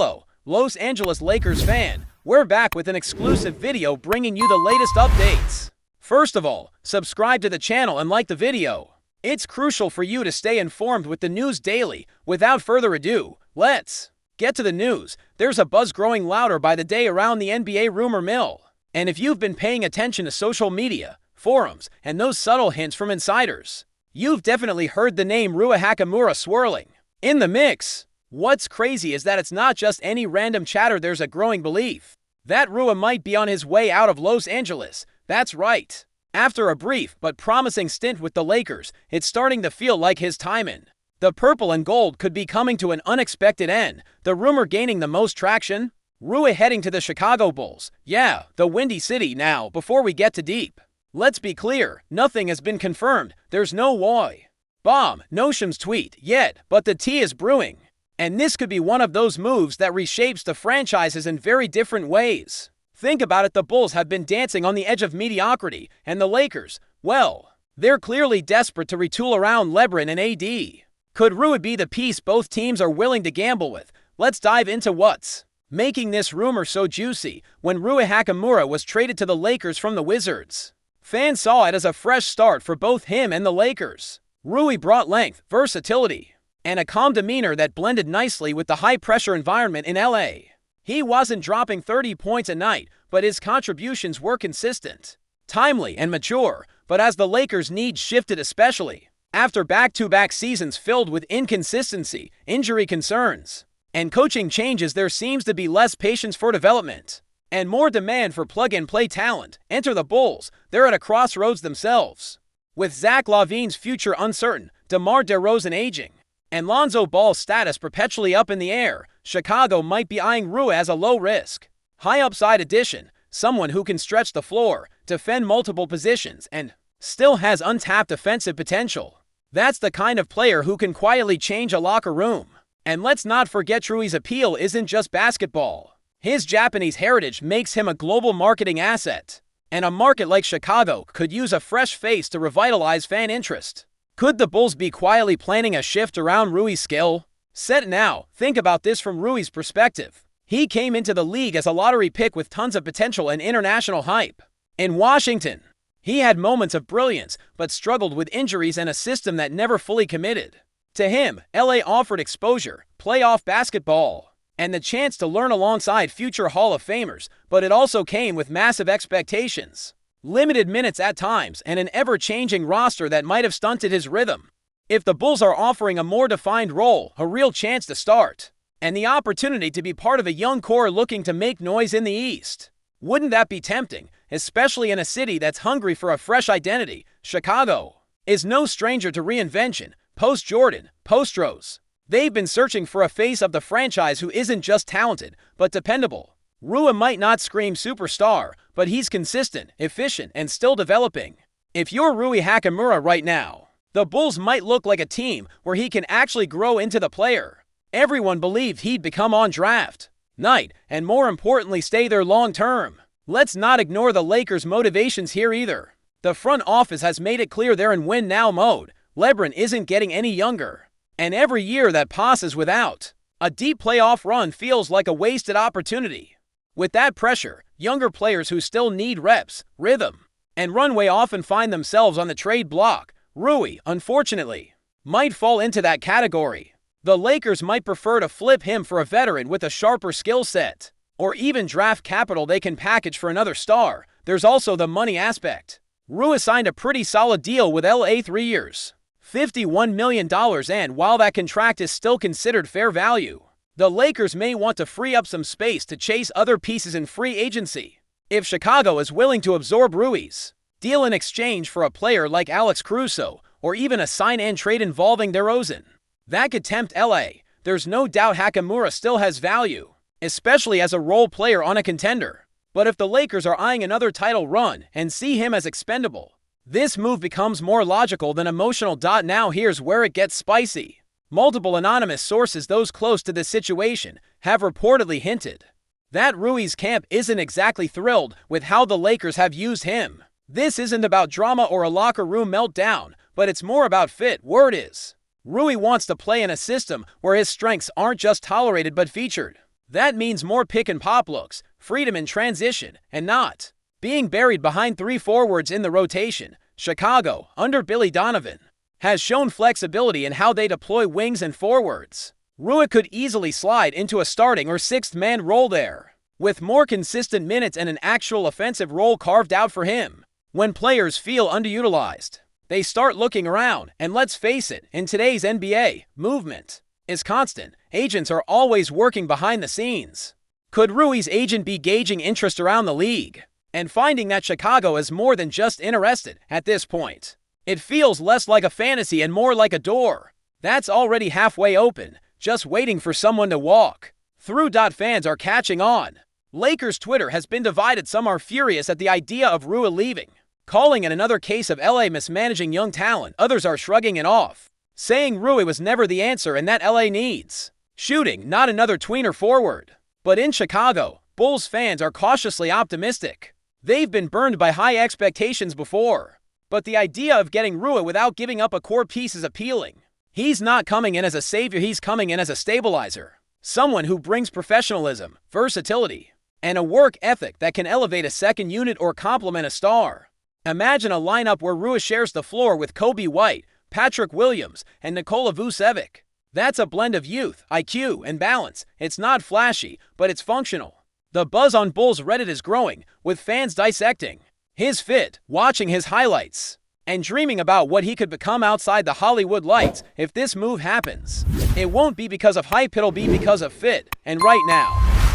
Hello, Los Angeles Lakers fan. We're back with an exclusive video bringing you the latest updates. First of all, subscribe to the channel and like the video. It's crucial for you to stay informed with the news daily. Without further ado, let's get to the news. There's a buzz growing louder by the day around the NBA rumor mill. And if you've been paying attention to social media, forums, and those subtle hints from insiders, you've definitely heard the name RUI HACHIMURA swirling in the mix. What's crazy is that it's not just any random chatter. There's a growing belief that RUI might be on his way out of Los Angeles. That's right. After a brief but promising stint with the Lakers, it's starting to feel like his time in the purple and gold could be coming to an unexpected end. The rumor gaining the most traction? RUI heading to the Chicago Bulls. Yeah, the Windy City. Now, before we get too deep, let's be clear, nothing has been confirmed. There's no Woj bomb, no Shams tweet yet, but the tea is brewing. And this could be one of those moves that reshapes the franchises in very different ways. Think about it, the Bulls have been dancing on the edge of mediocrity, and the Lakers, well, they're clearly desperate to retool around LeBron and AD. Could RUI be the piece both teams are willing to gamble with? Let's dive into what's making this rumor so juicy. When RUI HACHIMURA was traded to the Lakers from the Wizards, fans saw it as a fresh start for both him and the Lakers. RUI brought length, versatility, and a calm demeanor that blended nicely with the high-pressure environment in LA. He wasn't dropping 30 points a night, but his contributions were consistent, timely, and mature. But as the Lakers' needs shifted, especially after back-to-back seasons filled with inconsistency, injury concerns, and coaching changes, there seems to be less patience for development and more demand for plug-and-play talent. Enter the Bulls. They're at a crossroads themselves. With Zach LaVine's future uncertain, DeMar DeRozan aging, and Lonzo Ball's status perpetually up in the air, Chicago might be eyeing RUI as a low-risk, high-upside addition, someone who can stretch the floor, defend multiple positions, and still has untapped offensive potential. That's the kind of player who can quietly change a locker room. And let's not forget, RUI's appeal isn't just basketball. His Japanese heritage makes him a global marketing asset, and a market like Chicago could use a fresh face to revitalize fan interest. Could the Bulls be quietly planning a shift around RUI's skill set now? Think about this from RUI's perspective. He came into the league as a lottery pick with tons of potential and international hype. In Washington, he had moments of brilliance, but struggled with injuries and a system that never fully committed. To him, LA offered exposure, playoff basketball, and the chance to learn alongside future Hall of Famers, but it also came with massive expectations, limited minutes at times, and an ever-changing roster that might have stunted his rhythm. If the Bulls are offering a more defined role, a real chance to start, and the opportunity to be part of a young core looking to make noise in the East, wouldn't that be tempting, especially in a city that's hungry for a fresh identity? Chicago is no stranger to reinvention. Post-Jordan, post-Rose, they've been searching for a face of the franchise who isn't just talented, but dependable. RUI might not scream superstar, but he's consistent, efficient, and still developing. If you're RUI HACHIMURA right now, the Bulls might look like a team where he can actually grow into the player everyone believed he'd become on draft night, and more importantly, stay there long-term. Let's not ignore the Lakers' motivations here either. The front office has made it clear they're in win-now mode. LeBron isn't getting any younger, and every year that passes without a deep playoff run feels like a wasted opportunity. With that pressure, younger players who still need reps, rhythm, and runway often find themselves on the trade block. RUI, unfortunately, might fall into that category. The Lakers might prefer to flip him for a veteran with a sharper skill set, or even draft capital they can package for another star. There's also the money aspect. RUI signed a pretty solid deal with LA, 3 years, $51 million, and while that contract is still considered fair value, the Lakers may want to free up some space to chase other pieces in free agency. If Chicago is willing to absorb RUI's deal in exchange for a player like Alex Caruso, or even a sign-and trade involving DeRozan, that could tempt LA. There's no doubt HACHIMURA still has value, especially as a role player on a contender. But if the Lakers are eyeing another title run and see him as expendable, this move becomes more logical than emotional. Now here's where it gets spicy. Multiple anonymous sources, those close to this situation, have reportedly hinted that RUI's camp isn't exactly thrilled with how the Lakers have used him. This isn't about drama or a locker room meltdown, but it's more about fit. Word is, RUI wants to play in a system where his strengths aren't just tolerated but featured. That means more pick-and-pop looks, freedom in transition, and not being buried behind three forwards in the rotation. Chicago, under Billy Donovan, has shown flexibility in how they deploy wings and forwards. RUI could easily slide into a starting or sixth-man role there, with more consistent minutes and an actual offensive role carved out for him. When players feel underutilized, they start looking around, and let's face it, in today's NBA, movement is constant. Agents are always working behind the scenes. Could RUI's agent be gauging interest around the league and finding that Chicago is more than just interested at this point? It feels less like a fantasy and more like a door that's already halfway open, just waiting for someone to walk through. Fans are catching on. Lakers Twitter has been divided. Some are furious at the idea of RUI leaving, calling it another case of LA mismanaging young talent. Others are shrugging it off, saying RUI was never the answer and that LA needs shooting, not another tweener forward. But in Chicago, Bulls fans are cautiously optimistic. They've been burned by high expectations before, but the idea of getting RUI without giving up a core piece is appealing. He's not coming in as a savior, he's coming in as a stabilizer. Someone who brings professionalism, versatility, and a work ethic that can elevate a second unit or complement a star. Imagine a lineup where RUI shares the floor with Kobe White, Patrick Williams, and Nikola Vucevic. That's a blend of youth, IQ, and balance. It's not flashy, but it's functional. The buzz on Bulls Reddit is growing, with fans dissecting his fit, watching his highlights, and dreaming about what he could become outside the Hollywood lights. If this move happens, it won't be because of hype, it'll be because of fit. And right now,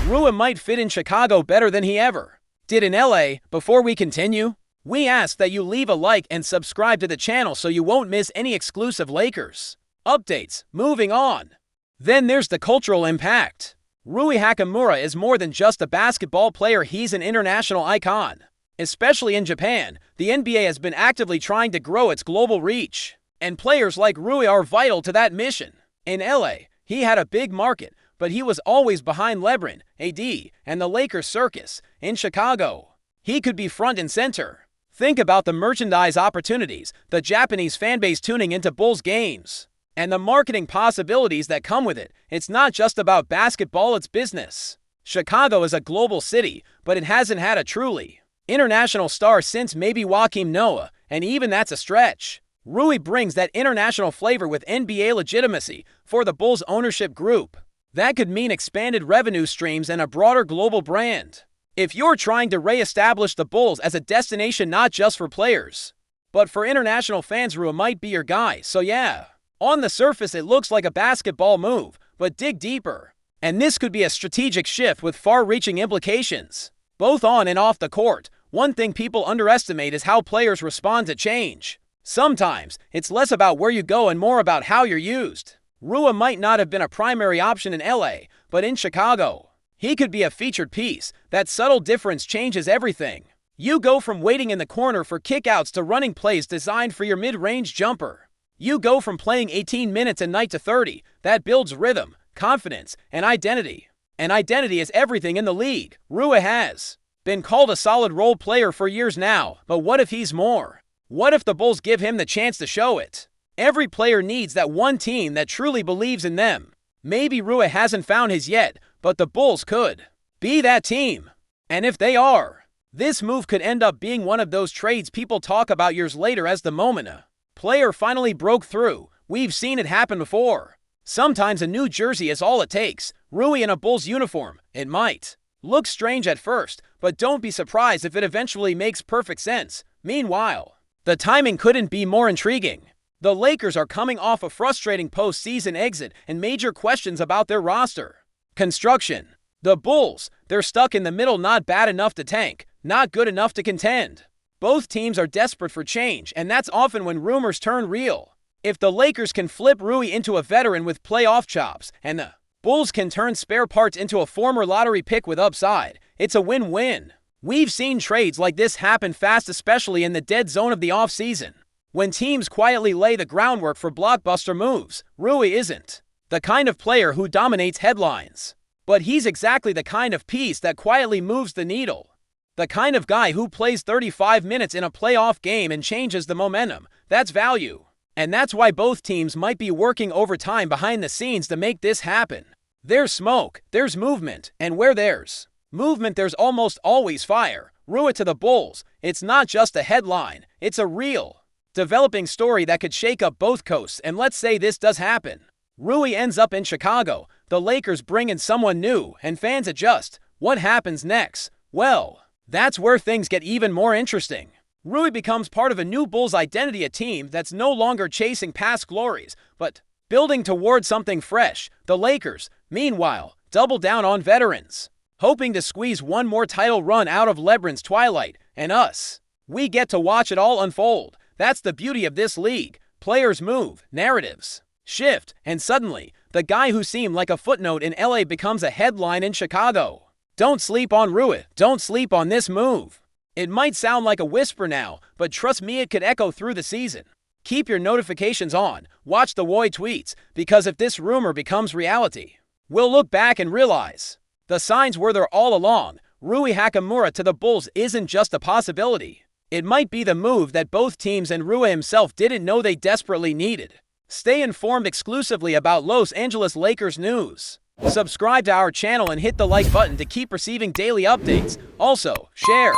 RUI might fit in Chicago better than he ever did in LA. Before we continue, we ask that you leave a like and subscribe to the channel so you won't miss any exclusive Lakers updates. Moving on. Then there's the cultural impact. RUI HACHIMURA is more than just a basketball player, he's an international icon. Especially in Japan, the NBA has been actively trying to grow its global reach, and players like RUI are vital to that mission. In LA, he had a big market, but he was always behind LeBron, AD, and the Lakers circus. In Chicago, he could be front and center. Think about the merchandise opportunities, the Japanese fanbase tuning into Bulls games, and the marketing possibilities that come with it. It's not just about basketball, it's business. Chicago is a global city, but it hasn't had a truly international star since maybe Joakim Noah, and even that's a stretch. RUI brings that international flavor with NBA legitimacy for the Bulls ownership group. That could mean expanded revenue streams and a broader global brand. If you're trying to re-establish the Bulls as a destination not just for players, but for international fans, RUI might be your guy. So yeah, on the surface it looks like a basketball move, but dig deeper, and this could be a strategic shift with far-reaching implications, both on and off the court. One thing people underestimate is how players respond to change. Sometimes, it's less about where you go and more about how you're used. RUI might not have been a primary option in LA, but in Chicago, he could be a featured piece. That subtle difference changes everything. You go from waiting in the corner for kickouts to running plays designed for your mid-range jumper. You go from playing 18 minutes a night to 30. That builds rhythm, confidence, and identity. And identity is everything in the league. RUI has been called a solid role player for years now, but what if he's more? What if the Bulls give him the chance to show it? Every player needs that one team that truly believes in them. Maybe RUI hasn't found his yet, but the Bulls could be that team. And if they are, this move could end up being one of those trades people talk about years later as the moment a player finally broke through. We've seen it happen before. Sometimes a new jersey is all it takes. RUI in a Bulls uniform. It might look strange at first, but don't be surprised if it eventually makes perfect sense. Meanwhile, the timing couldn't be more intriguing. The Lakers are coming off a frustrating postseason exit and major questions about their roster construction. The Bulls, they're stuck in the middle, not bad enough to tank, not good enough to contend. Both teams are desperate for change, and that's often when rumors turn real. If the Lakers can flip RUI into a veteran with playoff chops, and the Bulls can turn spare parts into a former lottery pick with upside, it's a win-win. We've seen trades like this happen fast, especially in the dead zone of the offseason, when teams quietly lay the groundwork for blockbuster moves. RUI isn't the kind of player who dominates headlines, but he's exactly the kind of piece that quietly moves the needle. The kind of guy who plays 35 minutes in a playoff game and changes the momentum. That's value. And that's why both teams might be working overtime behind the scenes to make this happen. There's smoke, there's movement, and where there's movement, there's almost always fire. RUI to the Bulls. It's not just a headline, it's a real, developing story that could shake up both coasts, and let's say this does happen. RUI ends up in Chicago, the Lakers bring in someone new, and fans adjust. What happens next? Well, that's where things get even more interesting. RUI becomes part of a new Bulls identity, a team that's no longer chasing past glories, but building towards something fresh. The Lakers, meanwhile, double down on veterans, hoping to squeeze one more title run out of LeBron's twilight, and us. We get to watch it all unfold. That's the beauty of this league. Players move, narratives shift, and suddenly, the guy who seemed like a footnote in LA becomes a headline in Chicago. Don't sleep on RUI. Don't sleep on this move. It might sound like a whisper now, but trust me, it could echo through the season. Keep your notifications on, watch the RUI tweets, because if this rumor becomes reality, we'll look back and realize the signs were there all along. RUI HACHIMURA to the Bulls isn't just a possibility. It might be the move that both teams and RUI himself didn't know they desperately needed. Stay informed exclusively about Los Angeles Lakers news. Subscribe to our channel and hit the like button to keep receiving daily updates. Also, share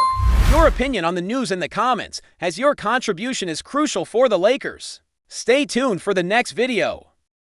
your opinion on the news in the comments, as your contribution is crucial for the Lakers. Stay tuned for the next video.